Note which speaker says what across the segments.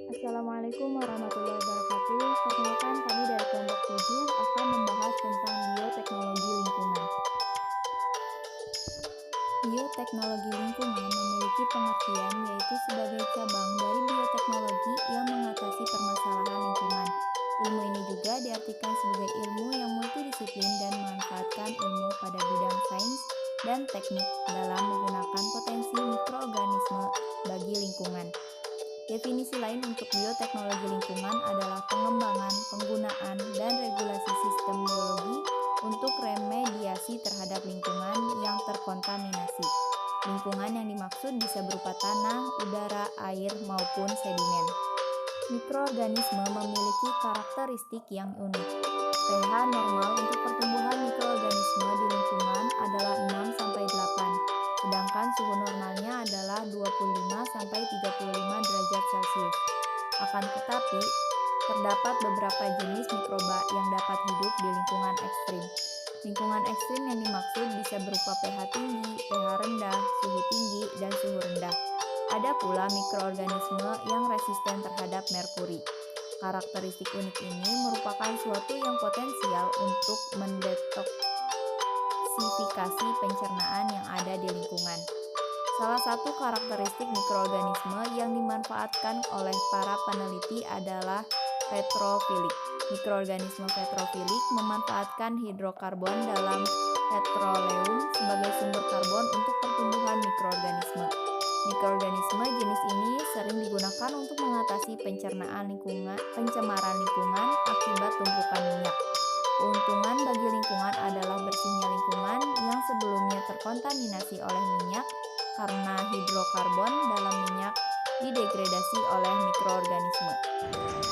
Speaker 1: Assalamualaikum warahmatullahi wabarakatuh. Perkenalkan kami dari kelompok 7 akan membahas tentang bioteknologi lingkungan. Bioteknologi lingkungan memiliki pengertian yaitu sebagai cabang dari bioteknologi yang mengatasi permasalahan lingkungan. Ilmu ini juga diartikan sebagai ilmu yang multidisiplin dan memanfaatkan ilmu pada bidang sains dan teknik dalam menggunakan potensi mikroorganisme bagi lingkungan. Definisi lain untuk bioteknologi lingkungan adalah pengembangan, penggunaan, dan regulasi sistem biologi untuk remediasi terhadap lingkungan yang terkontaminasi. Lingkungan yang dimaksud bisa berupa tanah, udara, air, maupun sedimen. Mikroorganisme memiliki karakteristik yang unik. pH normal untuk pertumbuhan mikroorganisme di lingkungan adalah 6-8, sedangkan suhu normalnya adalah 25-35 derajat Celcius. Akan tetapi, terdapat beberapa jenis mikroba yang dapat hidup di lingkungan ekstrim. Lingkungan ekstrim yang dimaksud bisa berupa pH tinggi, pH rendah, suhu tinggi, dan suhu rendah. Ada pula mikroorganisme yang resisten terhadap merkuri. Karakteristik unik ini merupakan suatu yang potensial untuk mendetoksifikasi pencernaan yang ada di lingkungan. Salah satu karakteristik mikroorganisme yang dimanfaatkan oleh para peneliti adalah petrofilik. Mikroorganisme petrofilik memanfaatkan hidrokarbon dalam petroleum sebagai sumber karbon untuk pertumbuhan mikroorganisme. Mikroorganisme jenis ini sering digunakan untuk mengatasi pencemaran lingkungan akibat tumpukan minyak. Keuntungan bagi lingkungan adalah bersihnya lingkungan yang sebelumnya terkontaminasi oleh minyak karena hidrokarbon dalam minyak didegradasi oleh mikroorganisme.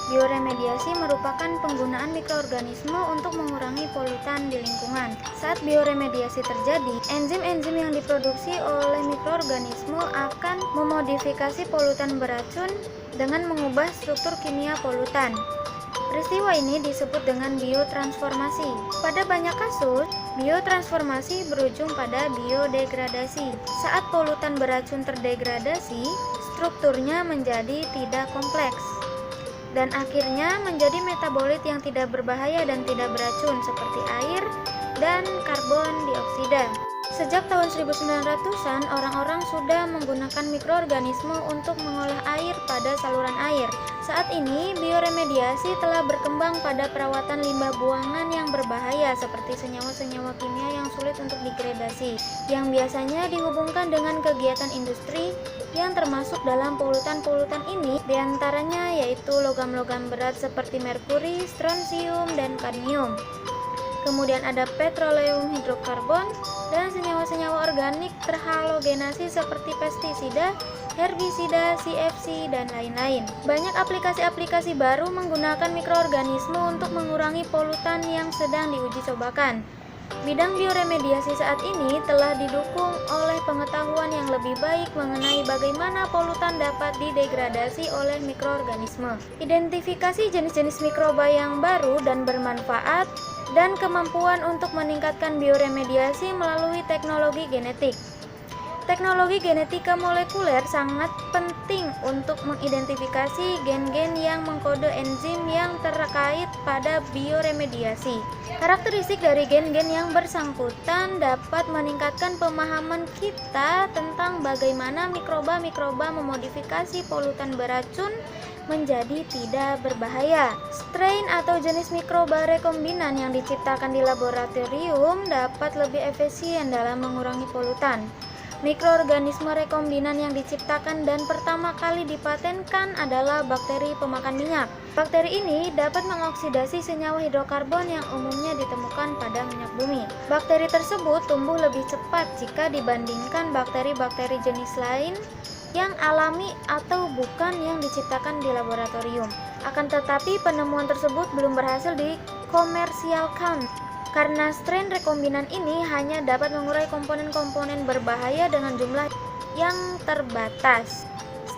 Speaker 2: Bioremediasi merupakan penggunaan mikroorganisme untuk mengurangi polutan di lingkungan. Saat bioremediasi terjadi, enzim-enzim yang diproduksi oleh mikroorganisme akan memodifikasi polutan beracun dengan mengubah struktur kimia polutan. Peristiwa ini disebut dengan biotransformasi. Pada banyak kasus, biotransformasi berujung pada biodegradasi. Saat polutan beracun terdegradasi, strukturnya menjadi tidak kompleks dan akhirnya menjadi metabolit yang tidak berbahaya dan tidak beracun seperti air dan karbon dioksida. Sejak tahun 1900-an, orang-orang sudah menggunakan mikroorganisme untuk mengolah air pada saluran air. Saat ini, bioremediasi telah berkembang pada perawatan limbah buangan yang berbahaya seperti senyawa-senyawa kimia yang sulit untuk degradasi, yang biasanya dihubungkan dengan kegiatan industri yang termasuk dalam polutan-polutan ini, diantaranya yaitu logam-logam berat seperti merkuri, strontium, dan kadmium. Kemudian ada petroleum hidrokarbon dan senyawa-senyawa organik terhalogenasi seperti pestisida, herbisida, CFC, dan lain-lain. Banyak aplikasi-aplikasi baru menggunakan mikroorganisme untuk mengurangi polutan yang sedang diuji cobakan. Bidang bioremediasi saat ini telah didukung oleh pengetahuan yang lebih baik mengenai bagaimana polutan dapat didegradasi oleh mikroorganisme. Identifikasi jenis-jenis mikroba yang baru dan bermanfaat, dan kemampuan untuk meningkatkan bioremediasi melalui teknologi genetik. Teknologi genetika molekuler sangat penting untuk mengidentifikasi gen-gen yang mengkode enzim yang terkait pada bioremediasi. Karakteristik dari gen-gen yang bersangkutan dapat meningkatkan pemahaman kita tentang bagaimana mikroba-mikroba memodifikasi polutan beracun menjadi tidak berbahaya. Strain atau jenis mikroba rekombinan yang diciptakan di laboratorium dapat lebih efisien dalam mengurangi polutan. Mikroorganisme rekombinan yang diciptakan dan pertama kali dipatenkan adalah bakteri pemakan minyak. Bakteri ini dapat mengoksidasi senyawa hidrokarbon yang umumnya ditemukan pada minyak bumi. Bakteri tersebut tumbuh lebih cepat jika dibandingkan bakteri-bakteri jenis lain yang alami atau bukan yang diciptakan di laboratorium. Akan tetapi penemuan tersebut belum berhasil dikomersialkan karena strain rekombinan ini hanya dapat mengurai komponen-komponen berbahaya dengan jumlah yang terbatas.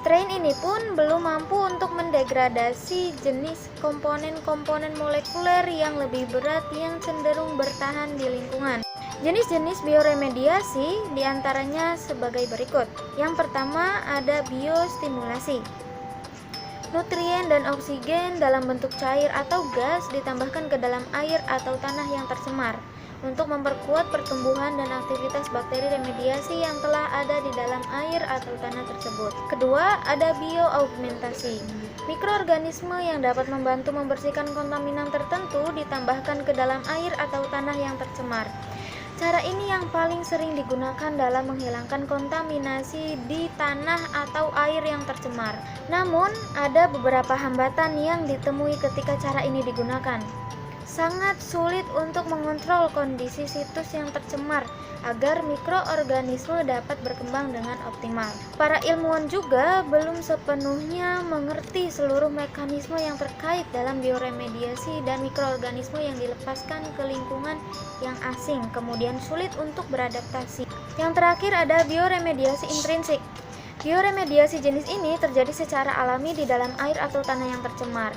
Speaker 2: Strain ini pun belum mampu untuk mendegradasi jenis komponen-komponen molekuler yang lebih berat yang cenderung bertahan di lingkungan. Jenis-jenis bioremediasi diantaranya sebagai berikut. Yang pertama ada biostimulasi. Nutrien dan oksigen dalam bentuk cair atau gas ditambahkan ke dalam air atau tanah yang tercemar untuk memperkuat pertumbuhan dan aktivitas bakteri remediasi yang telah ada di dalam air atau tanah tersebut. Kedua, ada bioaugmentasi. Mikroorganisme yang dapat membantu membersihkan kontaminan tertentu ditambahkan ke dalam air atau tanah yang tercemar. Cara ini yang paling sering digunakan dalam menghilangkan kontaminasi di tanah atau air yang tercemar. Namun, ada beberapa hambatan yang ditemui ketika cara ini digunakan. Sangat sulit untuk mengontrol kondisi situs yang tercemar agar mikroorganisme dapat berkembang dengan optimal. Para ilmuwan juga belum sepenuhnya mengerti seluruh mekanisme yang terkait dalam bioremediasi dan mikroorganisme yang dilepaskan ke lingkungan yang asing, kemudian sulit untuk beradaptasi. Yang terakhir ada bioremediasi intrinsik. Bioremediasi jenis ini terjadi secara alami di dalam air atau tanah yang tercemar.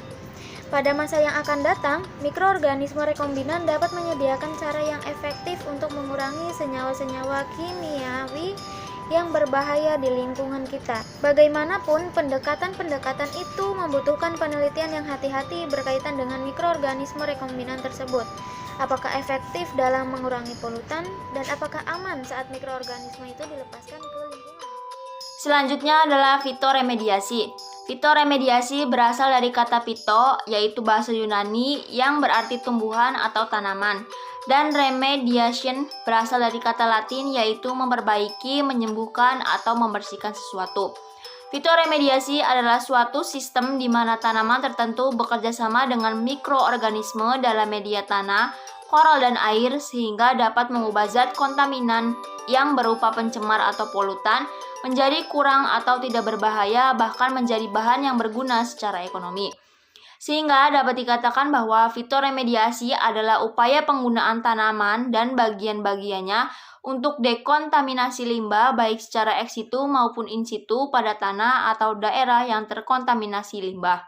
Speaker 2: Pada masa yang akan datang, mikroorganisme rekombinan dapat menyediakan cara yang efektif untuk mengurangi senyawa-senyawa kimiawi yang berbahaya di lingkungan kita. Bagaimanapun, pendekatan-pendekatan itu membutuhkan penelitian yang hati-hati berkaitan dengan mikroorganisme rekombinan tersebut. Apakah efektif dalam mengurangi polutan, dan apakah aman saat mikroorganisme itu dilepaskan ke lingkungan?
Speaker 3: Selanjutnya adalah fitoremediasi. Fitoremediasi berasal dari kata phyto, yaitu bahasa Yunani yang berarti tumbuhan atau tanaman. Dan remediation berasal dari kata Latin, yaitu memperbaiki, menyembuhkan, atau membersihkan sesuatu. Fitoremediasi adalah suatu sistem di mana tanaman tertentu bekerja sama dengan mikroorganisme dalam media tanah, koral, dan air sehingga dapat mengubah zat kontaminan yang berupa pencemar atau polutan menjadi kurang atau tidak berbahaya, bahkan menjadi bahan yang berguna secara ekonomi. Sehingga dapat dikatakan bahwa fitoremediasi adalah upaya penggunaan tanaman dan bagian-bagiannya untuk dekontaminasi limbah baik secara ex situ maupun in situ pada tanah atau daerah yang terkontaminasi limbah.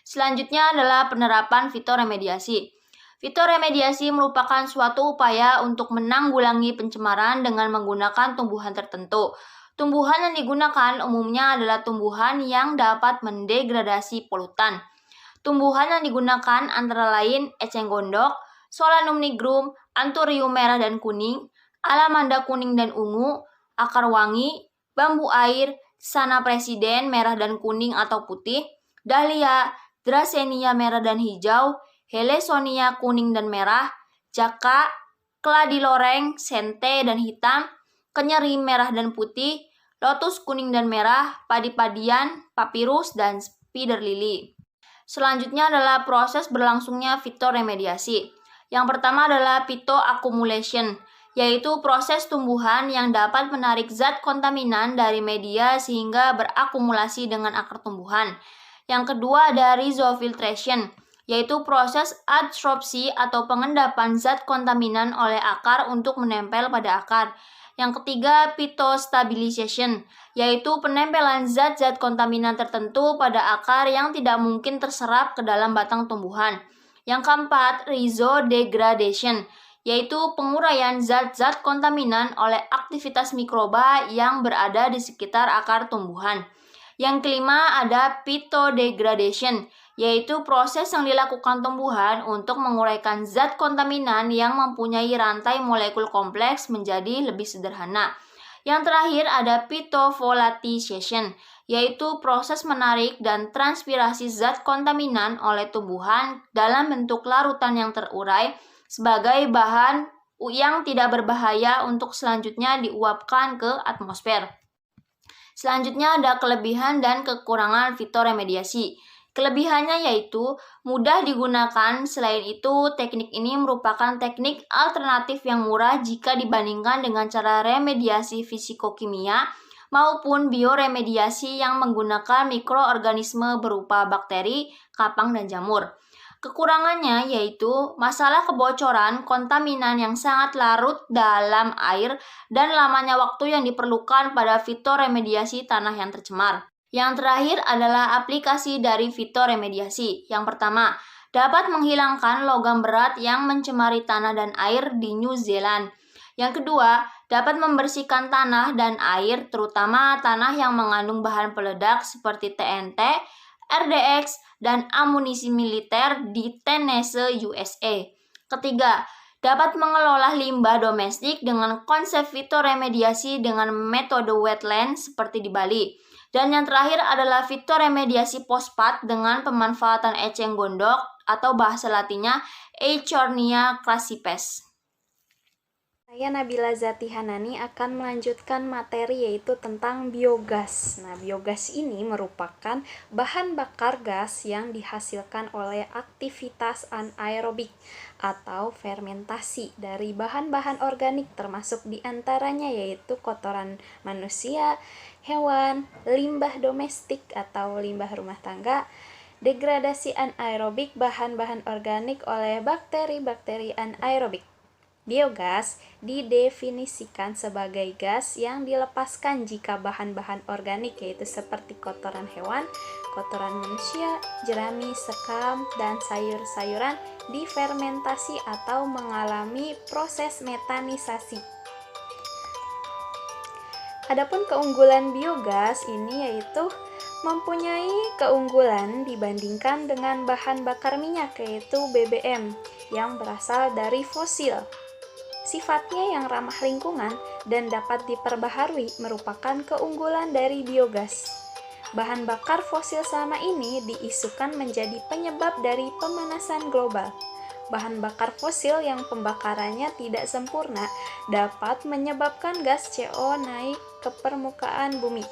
Speaker 3: Selanjutnya adalah penerapan fitoremediasi. Fitoremediasi merupakan suatu upaya untuk menanggulangi pencemaran dengan menggunakan tumbuhan tertentu. Tumbuhan yang digunakan umumnya adalah tumbuhan yang dapat mendegradasi polutan. Tumbuhan yang digunakan antara lain eceng gondok, Solanum nigrum, Anthurium merah dan kuning, Alamanda kuning dan ungu, akar wangi, bambu air, sana presiden merah dan kuning atau putih, dahlia, Dracaena merah dan hijau, Helesonia kuning dan merah, jaka, Cladiloreng, sente dan hitam, kenyeri merah dan putih, lotus kuning dan merah, padi-padian, papirus, dan spider lily. Selanjutnya adalah proses berlangsungnya fitoremediasi. Yang pertama adalah phytoaccumulation, yaitu proses tumbuhan yang dapat menarik zat kontaminan dari media sehingga berakumulasi dengan akar tumbuhan. Yang kedua ada rhizofiltration, yaitu proses adsorpsi atau pengendapan zat kontaminan oleh akar untuk menempel pada akar. Yang ketiga, phytostabilization, yaitu penempelan zat-zat kontaminan tertentu pada akar yang tidak mungkin terserap ke dalam batang tumbuhan. Yang keempat, rhizodegradation, yaitu penguraian zat-zat kontaminan oleh aktivitas mikroba yang berada di sekitar akar tumbuhan. Yang kelima ada phytodegradation, yaitu proses yang dilakukan tumbuhan untuk menguraikan zat kontaminan yang mempunyai rantai molekul kompleks menjadi lebih sederhana. Yang terakhir ada phytovolatilization, yaitu proses menarik dan transpirasi zat kontaminan oleh tumbuhan dalam bentuk larutan yang terurai sebagai bahan yang tidak berbahaya untuk selanjutnya diuapkan ke atmosfer. Selanjutnya ada kelebihan dan kekurangan fitoremediasi. Kelebihannya yaitu mudah digunakan, selain itu teknik ini merupakan teknik alternatif yang murah jika dibandingkan dengan cara remediasi fisikokimia maupun bioremediasi yang menggunakan mikroorganisme berupa bakteri, kapang, dan jamur. Kekurangannya yaitu masalah kebocoran kontaminan yang sangat larut dalam air dan lamanya waktu yang diperlukan pada fitoremediasi tanah yang tercemar. Yang terakhir adalah aplikasi dari fitoremediasi. Yang pertama, dapat menghilangkan logam berat yang mencemari tanah dan air di New Zealand. Yang kedua, dapat membersihkan tanah dan air, terutama tanah yang mengandung bahan peledak seperti TNT, RDX, dan amunisi militer di Tennessee, USA. Ketiga, dapat mengelola limbah domestik dengan konsep fitoremediasi dengan metode wetland seperti di Bali. Dan yang terakhir adalah fitoremediasi fosfat dengan pemanfaatan eceng gondok atau bahasa latinnya Eichhornia crassipes.
Speaker 2: Saya Nabila Zati Hanani akan melanjutkan materi yaitu tentang biogas. Nah, biogas ini merupakan bahan bakar gas yang dihasilkan oleh aktivitas anaerobik atau fermentasi dari bahan-bahan organik termasuk diantaranya yaitu kotoran manusia, hewan, limbah domestik atau limbah rumah tangga, degradasi anaerobik bahan-bahan organik oleh bakteri-bakteri anaerobik. Biogas didefinisikan sebagai gas yang dilepaskan jika bahan-bahan organik yaitu seperti kotoran hewan, kotoran manusia, jerami, sekam, dan sayur-sayuran difermentasi atau mengalami proses metanisasi. Adapun keunggulan biogas ini yaitu mempunyai keunggulan dibandingkan dengan bahan bakar minyak yaitu BBM yang berasal dari fosil. Sifatnya yang ramah lingkungan dan dapat diperbaharui merupakan keunggulan dari biogas. Bahan bakar fosil selama ini diisukan menjadi penyebab dari pemanasan global. Bahan bakar fosil yang pembakarannya tidak sempurna dapat menyebabkan gas CO naik ke permukaan bumi.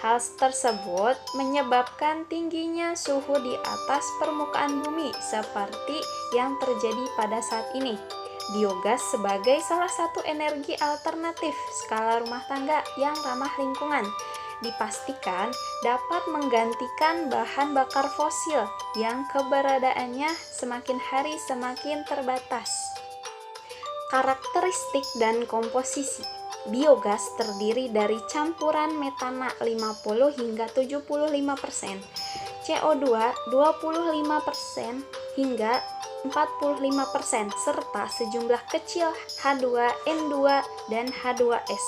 Speaker 2: Hal tersebut menyebabkan tingginya suhu di atas permukaan bumi seperti yang terjadi pada saat ini. Biogas sebagai salah satu energi alternatif skala rumah tangga yang ramah lingkungan dipastikan dapat menggantikan bahan bakar fosil yang keberadaannya semakin hari semakin terbatas. Karakteristik dan komposisi biogas terdiri dari campuran metana 50 hingga 75%, CO2 25% hingga 45%, serta sejumlah kecil H2N2 dan H2S.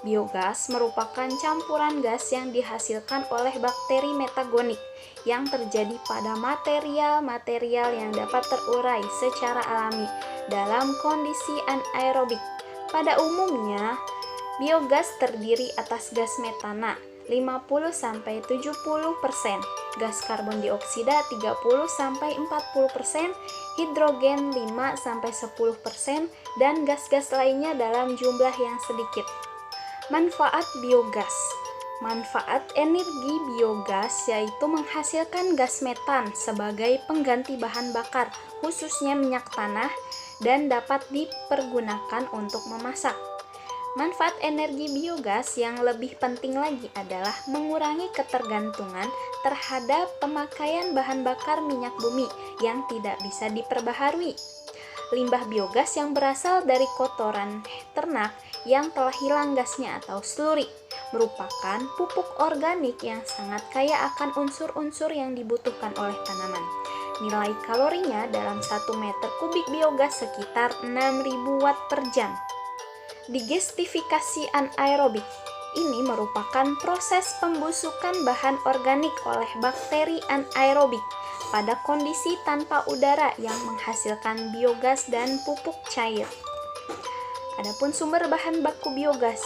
Speaker 2: Biogas merupakan campuran gas yang dihasilkan oleh bakteri metagonik yang terjadi pada material-material yang dapat terurai secara alami dalam kondisi anaerobik. Pada umumnya, biogas terdiri atas gas metana 50-70%, gas karbon dioksida 30-40%, hidrogen 5-10%, dan gas-gas lainnya dalam jumlah yang sedikit. Manfaat biogas. Manfaat energi biogas yaitu menghasilkan gas metan sebagai pengganti bahan bakar, khususnya minyak tanah, dan dapat dipergunakan untuk memasak. Manfaat energi biogas yang lebih penting lagi adalah mengurangi ketergantungan terhadap pemakaian bahan bakar minyak bumi yang tidak bisa diperbaharui. Limbah biogas yang berasal dari kotoran ternak yang telah hilang gasnya atau slurry merupakan pupuk organik yang sangat kaya akan unsur-unsur yang dibutuhkan oleh tanaman. Nilai kalorinya dalam 1 meter kubik biogas sekitar 6.000 watt per jam. Digestifikasi anaerobik ini merupakan proses pembusukan bahan organik oleh bakteri anaerobik pada kondisi tanpa udara yang menghasilkan biogas dan pupuk cair. Adapun sumber bahan baku biogas.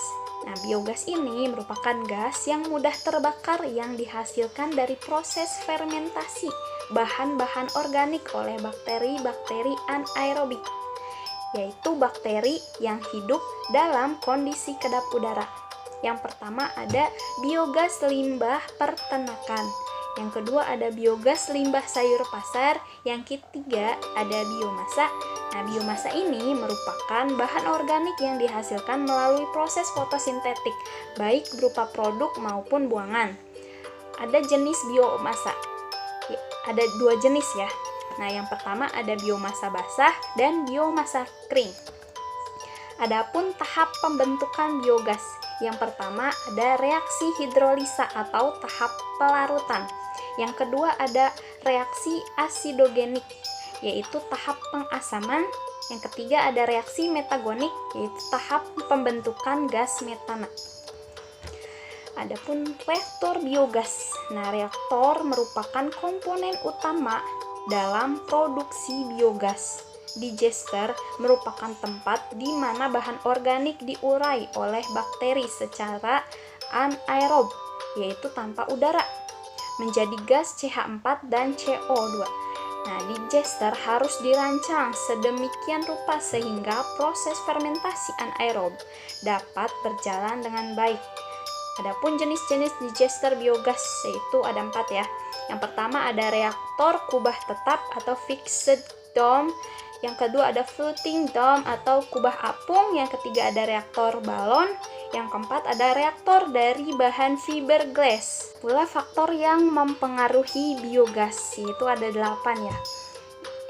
Speaker 2: Nah, biogas ini merupakan gas yang mudah terbakar yang dihasilkan dari proses fermentasi bahan-bahan organik oleh bakteri-bakteri anaerobik, yaitu bakteri yang hidup dalam kondisi kedap udara. Yang pertama ada biogas limbah peternakan, yang kedua ada biogas limbah sayur pasar, yang ketiga ada biomasa. Nah, biomasa ini merupakan bahan organik yang dihasilkan melalui proses fotosintetik, baik berupa produk maupun buangan. Ada jenis biomasa, ada 2 jenis ya. Nah, yang pertama ada biomasa basah dan biomasa kering. Adapun tahap pembentukan biogas, yang pertama ada reaksi hidrolisa atau tahap pelarutan. Yang kedua ada reaksi asidogenik, yaitu tahap pengasaman. Yang ketiga ada reaksi metagonik, yaitu tahap pembentukan gas metana.
Speaker 4: Adapun reaktor biogas. Nah, reaktor merupakan komponen utama dalam produksi biogas. Digester merupakan tempat di mana bahan organik diurai oleh bakteri secara anaerob, yaitu tanpa udara, menjadi gas CH4 dan CO2. Nah, digester harus dirancang sedemikian rupa sehingga proses fermentasi anaerob dapat berjalan dengan baik. Adapun jenis-jenis digester biogas yaitu ada 4 ya. Yang pertama ada reaktor kubah tetap atau fixed dome. Yang kedua ada floating dome atau kubah apung. Yang ketiga ada reaktor balon. Yang keempat ada reaktor dari bahan fiberglass. Pula faktor yang mempengaruhi biogas yaitu ada 8 ya.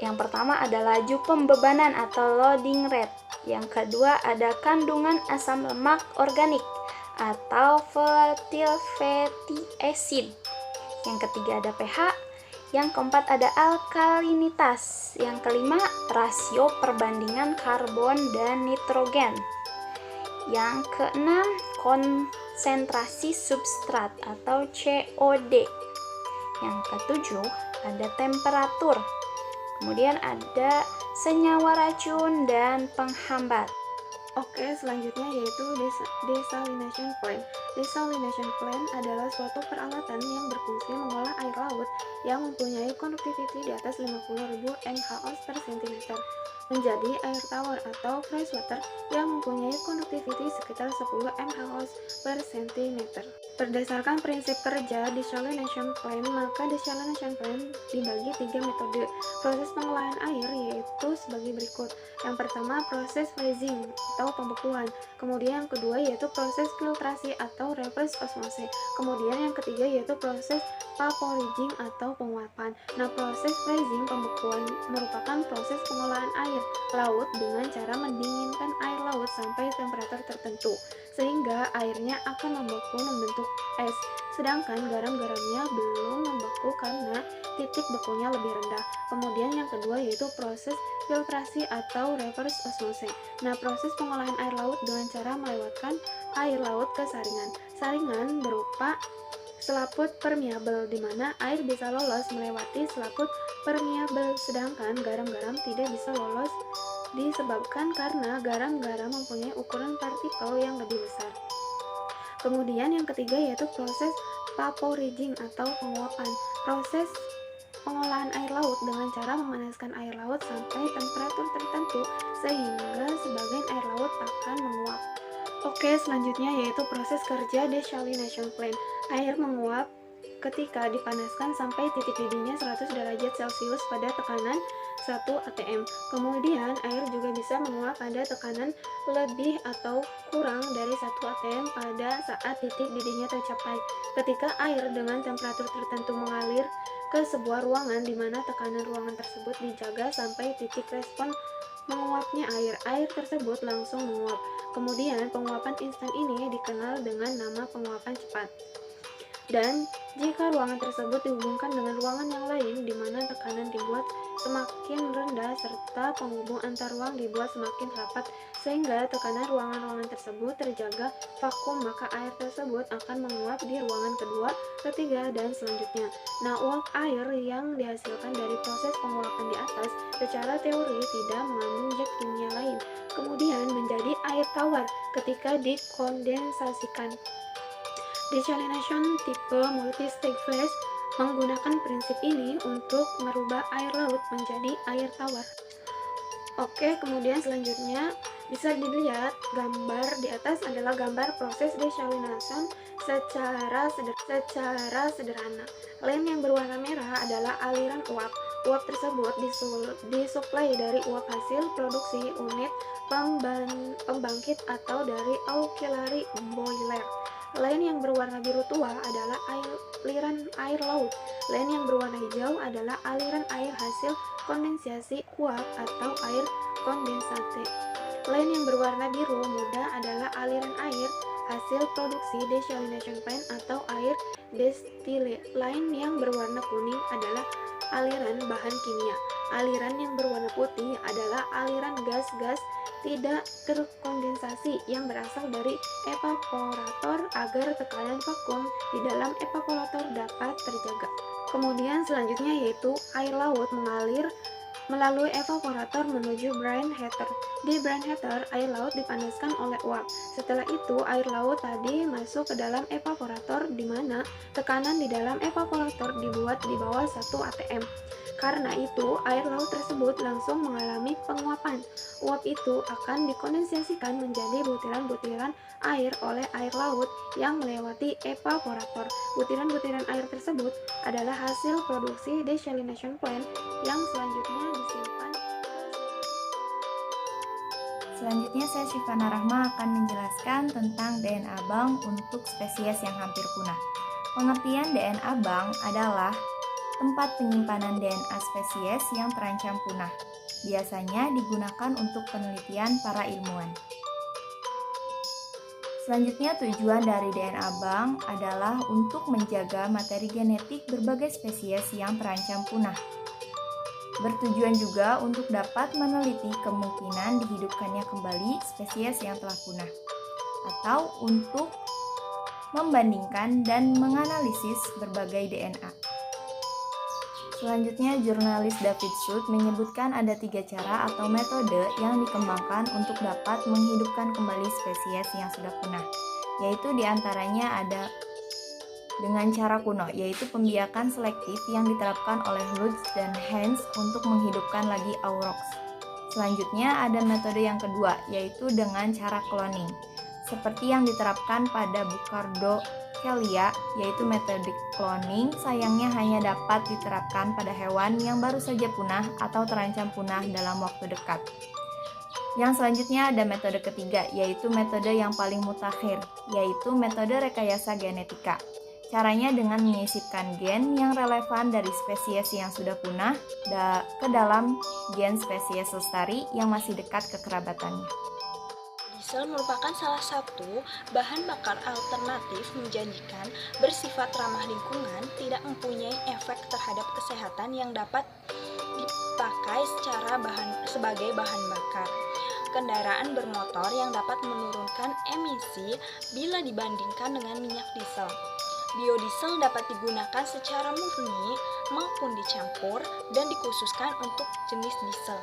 Speaker 4: Yang pertama ada laju pembebanan atau loading rate. Yang kedua ada kandungan asam lemak organik atau volatile fatty acid. Yang ketiga ada pH. Yang keempat ada alkalinitas. Yang kelima rasio perbandingan karbon dan nitrogen. Yang keenam konsentrasi substrat atau COD. Yang ketujuh ada temperatur. Kemudian ada senyawa racun dan penghambat.
Speaker 5: Oke, selanjutnya yaitu desalination plant. Desalination plant adalah suatu peralatan yang berfungsi mengolah air laut yang mempunyai conductivity di atas 50.000 mHz per cm menjadi air tawar atau freshwater yang mempunyai conductivity sekitar 10 mHz per cm. Berdasarkan prinsip kerja desalination plant, maka desalination plant dibagi 3 metode proses pengolahan air, yaitu sebagai berikut. Yang pertama proses freezing atau pembekuan, kemudian yang kedua yaitu proses filtrasi atau reverse osmosis, kemudian yang ketiga yaitu proses vaporizing atau penguapan. Nah, proses freezing pembekuan merupakan proses pengolahan air laut dengan cara mendinginkan air laut sampai temperatur tertentu sehingga airnya akan membeku membentuk es, sedangkan garam-garamnya belum membeku karena titik bekunya lebih rendah. Kemudian yang kedua yaitu proses filtrasi atau reverse osmosis. Nah, proses pengolahan air laut dengan cara melewatkan air laut ke saringan. Saringan berupa selaput permeabel di mana air bisa lolos melewati selaput permeabel, sedangkan garam-garam tidak bisa lolos disebabkan karena garam-garam mempunyai ukuran partikel yang lebih besar. Kemudian yang ketiga yaitu proses vaporizing atau penguapan. Proses pengolahan air laut dengan cara memanaskan air laut sampai temperatur tertentu sehingga sebagian air laut akan menguap. Oke, selanjutnya yaitu proses kerja desalination plant. Air menguap ketika dipanaskan sampai titik didihnya 100 derajat Celcius pada tekanan 1 atm. Kemudian air juga bisa menguap pada tekanan lebih atau kurang dari 1 atm pada saat titik didihnya tercapai. Ketika air dengan temperatur tertentu mengalir ke sebuah ruangan di mana tekanan ruangan tersebut dijaga sampai titik respon menguapnya air tersebut langsung menguap. Kemudian penguapan instan ini dikenal dengan nama penguapan cepat. Dan jika ruangan tersebut dihubungkan dengan ruangan yang lain di mana tekanan dibuat semakin rendah serta penghubung antar ruang dibuat semakin rapat sehingga tekanan ruangan-ruangan tersebut terjaga vakum, maka air tersebut akan menguap di ruangan kedua, ketiga, dan selanjutnya. Nah, uap air yang dihasilkan dari proses penguapan di atas secara teori tidak mengandung zat kimia lain, kemudian menjadi air tawar ketika dikondensasikan. Desalination tipe multi-stage flash menggunakan prinsip ini untuk merubah air laut menjadi air tawar. Oke, kemudian selanjutnya bisa dilihat gambar di atas adalah gambar proses desalination secara sederhana. Lem yang berwarna merah adalah aliran uap. Uap tersebut disuplai dari uap hasil produksi unit pembangkit atau dari auxiliary boiler. Lain yang berwarna biru tua adalah aliran air laut. Lain yang berwarna hijau adalah aliran air hasil kondensasi uap atau air kondensate. Lain yang berwarna biru muda adalah aliran air hasil produksi desalination plant atau air distillate. Lain yang berwarna kuning adalah aliran bahan kimia. Aliran yang berwarna putih adalah aliran gas-gas tidak terkondensasi yang berasal dari evaporator agar tekanan vakum di dalam evaporator dapat terjaga. Kemudian selanjutnya yaitu air laut mengalir melalui evaporator menuju brine heater. Di brine heater, air laut dipanaskan oleh uap. Setelah itu, air laut tadi masuk ke dalam evaporator di mana tekanan di dalam evaporator dibuat di bawah 1 atm. Karena itu, air laut tersebut langsung mengalami penguapan. Uap itu akan dikondensasikan menjadi butiran-butiran air oleh air laut yang melewati evaporator. Butiran-butiran air tersebut adalah hasil produksi desalination plant yang selanjutnya disimpan.
Speaker 1: Selanjutnya saya Syifana Rahma akan menjelaskan tentang DNA bank untuk spesies yang hampir punah. Pengertian DNA bank adalah tempat penyimpanan DNA spesies yang terancam punah. Biasanya digunakan untuk penelitian para ilmuwan. Selanjutnya tujuan dari DNA bank adalah untuk menjaga materi genetik berbagai spesies yang terancam punah. Bertujuan juga untuk dapat meneliti kemungkinan dihidupkannya kembali spesies yang telah punah, atau untuk membandingkan dan menganalisis berbagai DNA. Selanjutnya, jurnalis David Sud menyebutkan ada 3 cara atau metode yang dikembangkan untuk dapat menghidupkan kembali spesies yang sudah punah, yaitu diantaranya ada dengan cara kuno, yaitu pembiakan selektif yang diterapkan oleh Lutz dan Hens untuk menghidupkan lagi aurochs. Selanjutnya ada metode yang kedua, yaitu dengan cara cloning, seperti yang diterapkan pada Bucardo Kellia, yaitu metode cloning sayangnya hanya dapat diterapkan pada hewan yang baru saja punah atau terancam punah dalam waktu dekat. Yang selanjutnya ada metode ketiga, yaitu metode yang paling mutakhir, yaitu metode rekayasa genetika. Caranya dengan menyisipkan gen yang relevan dari spesies yang sudah punah ke dalam gen spesies lestari yang masih dekat kekerabatannya.
Speaker 6: Diesel merupakan salah satu bahan bakar alternatif menjanjikan, bersifat ramah lingkungan, tidak mempunyai efek terhadap kesehatan yang dapat dipakai sebagai bahan bakar kendaraan bermotor yang dapat menurunkan emisi bila dibandingkan dengan minyak diesel. Biodiesel dapat digunakan secara murni maupun dicampur dan dikhususkan untuk jenis diesel.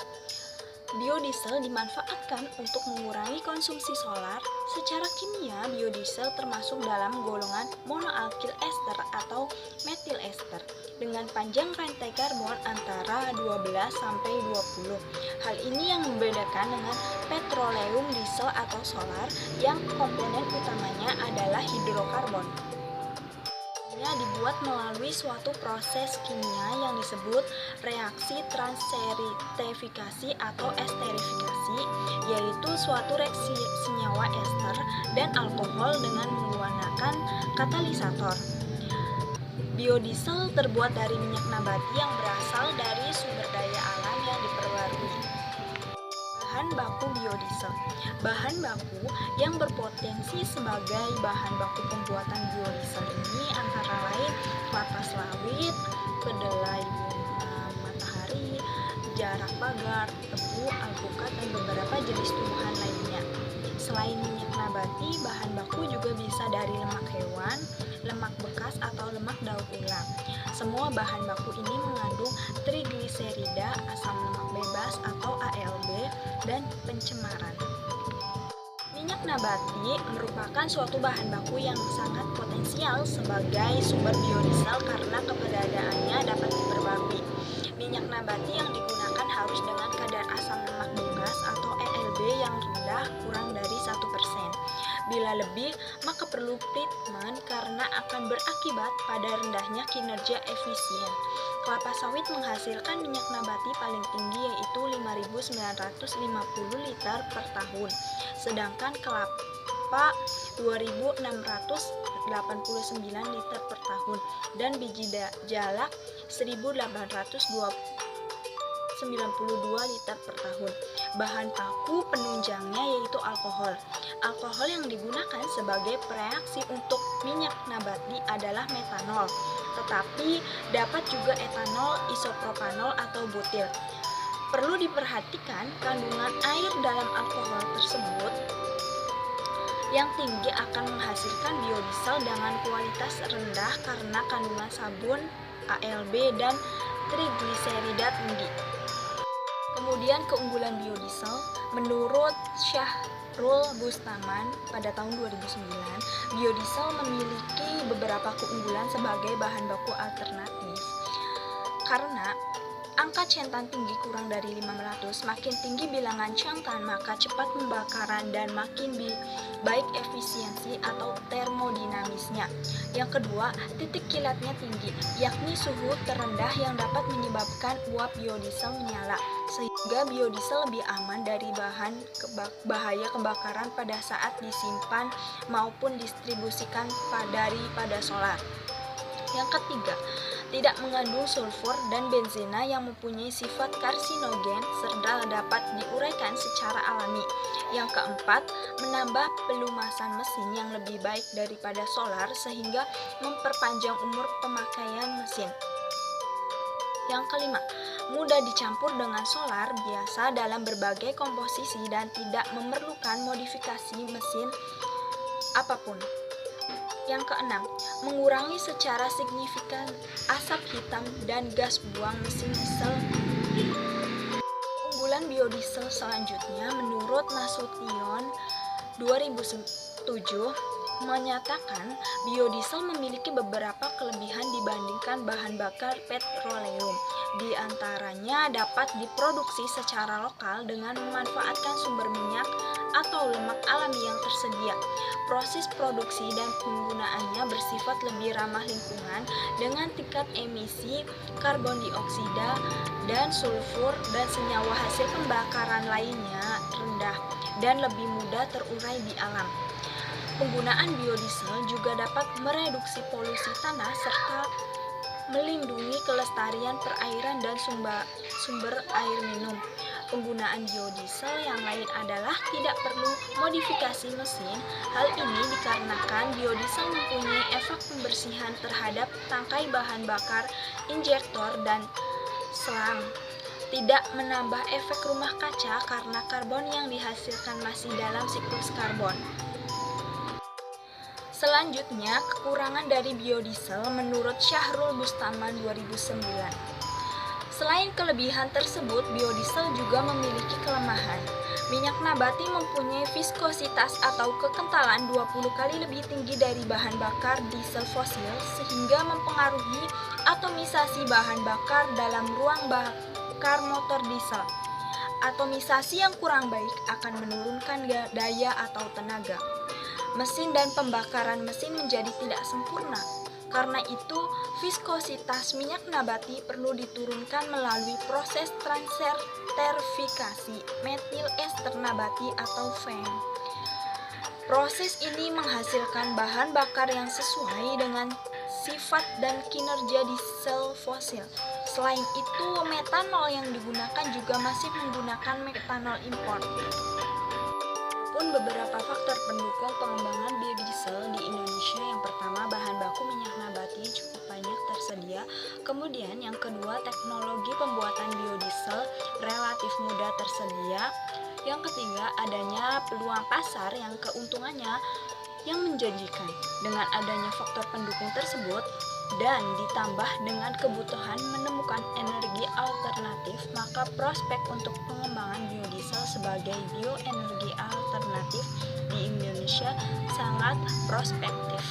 Speaker 6: Biodiesel dimanfaatkan untuk mengurangi konsumsi solar. Secara kimia, biodiesel termasuk dalam golongan monoalkyl ester atau metil ester dengan panjang rantai karbon antara 12 sampai 20. Hal ini yang membedakan dengan petroleum diesel atau solar yang komponen utamanya adalah hidrokarbon. Dibuat melalui suatu proses kimia yang disebut reaksi transeritifikasi atau esterifikasi, yaitu suatu reaksi senyawa ester dan alkohol dengan menggunakan katalisator. Biodiesel terbuat dari minyak nabati yang berasal dari sumber daya alam yang diperbarui. Bahan baku biodiesel. Bahan baku yang berpotensi sebagai bahan baku pembuatan biodiesel ini antara lain kelapa sawit, kedelai bunga matahari, jarak pagar, tebu, alpukat, dan beberapa jenis tumbuhan lainnya. Selain minyak nabati, bahan baku juga bisa dari lemak hewan, lemak bekas, atau lemak daur ulang. Semua bahan baku ini mengandung trigliserida, asam lemak bebas atau ALB, dan pencemaran. Minyak nabati merupakan suatu bahan baku yang sangat potensial sebagai sumber biodiesel karena keberadaannya dapat diperbarui. Minyak nabati yang digunakan harus dengan kadar asam lemak bebas atau ALB yang rendah kurang dari 1%. Bila lebih, maka perlu treatment karena akan berakibat pada rendahnya kinerja efisien. Kelapa sawit menghasilkan minyak nabati paling tinggi yaitu 5.950 liter per tahun, sedangkan kelapa 2.689 liter per tahun, dan biji jalak 1.892 liter per tahun. Bahan baku penunjangnya yaitu alkohol. Alkohol yang digunakan sebagai pereaksi untuk minyak nabati adalah metanol. tetapi dapat juga etanol, isopropanol, atau butil. Perlu diperhatikan kandungan air dalam alkohol tersebut yang tinggi akan menghasilkan biodiesel dengan kualitas rendah karena kandungan sabun, ALB, dan trigliserida tinggi. Kemudian keunggulan biodiesel, menurut Syahrul Bustaman pada tahun 2009, biodiesel memiliki beberapa keunggulan sebagai bahan baku alternatif. Karena angka centang tinggi kurang dari 500, makin tinggi bilangan centang maka cepat pembakaran dan makin baik efisiensi atau termodinamisnya. Yang kedua, titik kilatnya tinggi, yakni suhu terendah yang dapat menyebabkan uap biodiesel menyala, sehingga biodiesel lebih aman dari bahaya kebakaran pada saat disimpan maupun distribusikan daripada solar. Yang ketiga, tidak mengandung sulfur dan benzena yang mempunyai sifat karsinogen serta dapat diuraikan secara alami. Yang keempat, menambah pelumasan mesin yang lebih baik daripada solar sehingga memperpanjang umur pemakaian mesin. Yang kelima, mudah dicampur dengan solar biasa dalam berbagai komposisi dan tidak memerlukan modifikasi mesin apapun. Yang keenam, mengurangi secara signifikan asap hitam dan gas buang mesin diesel. Unggulan biodiesel selanjutnya menurut Nasution 2007 menyatakan biodiesel memiliki beberapa kelebihan dibandingkan bahan bakar petroleum. Di antaranya dapat diproduksi secara lokal dengan memanfaatkan sumber minyak atau lemak alami yang tersedia. Proses produksi dan penggunaannya bersifat lebih ramah lingkungan dengan tingkat emisi karbon dioksida dan sulfur dan senyawa hasil pembakaran lainnya rendah dan lebih mudah terurai di alam. Penggunaan biodiesel juga dapat mereduksi polusi tanah serta melindungi kelestarian perairan dan sumber air minum. Penggunaan biodiesel yang lain adalah tidak perlu modifikasi mesin. Hal ini dikarenakan biodiesel mempunyai efek pembersihan terhadap tangkai bahan bakar, injektor, dan selang. Tidak menambah efek rumah kaca karena karbon yang dihasilkan masih dalam siklus karbon. Selanjutnya, kekurangan dari biodiesel menurut Syahrul Bustaman 2009. Selain kelebihan tersebut, biodiesel juga memiliki kelemahan. Minyak nabati mempunyai viskositas atau kekentalan 20 kali lebih tinggi dari bahan bakar diesel fosil sehingga mempengaruhi atomisasi bahan bakar dalam ruang bakar motor diesel. Atomisasi yang kurang baik akan menurunkan daya atau tenaga mesin dan pembakaran mesin menjadi tidak sempurna. Karena itu, viskositas minyak nabati perlu diturunkan melalui proses transenterifikasi metil ester nabati atau VEM. Proses ini menghasilkan bahan bakar yang sesuai dengan sifat dan kinerja diesel fosil. Selain itu, metanol yang digunakan juga masih menggunakan metanol impor. Pun beberapa faktor pendukung pengembangan biodiesel di Indonesia. Yang pertama, bahan baku minyak nabati cukup banyak tersedia. Kemudian yang kedua, teknologi pembuatan biodiesel relatif mudah tersedia. Yang ketiga, adanya peluang pasar yang keuntungannya yang menjanjikan. Dengan adanya faktor pendukung tersebut dan ditambah dengan kebutuhan menemukan energi alternatif, maka prospek untuk pengembangan biodiesel sebagai bioenergi alternatif di Indonesia sangat prospektif.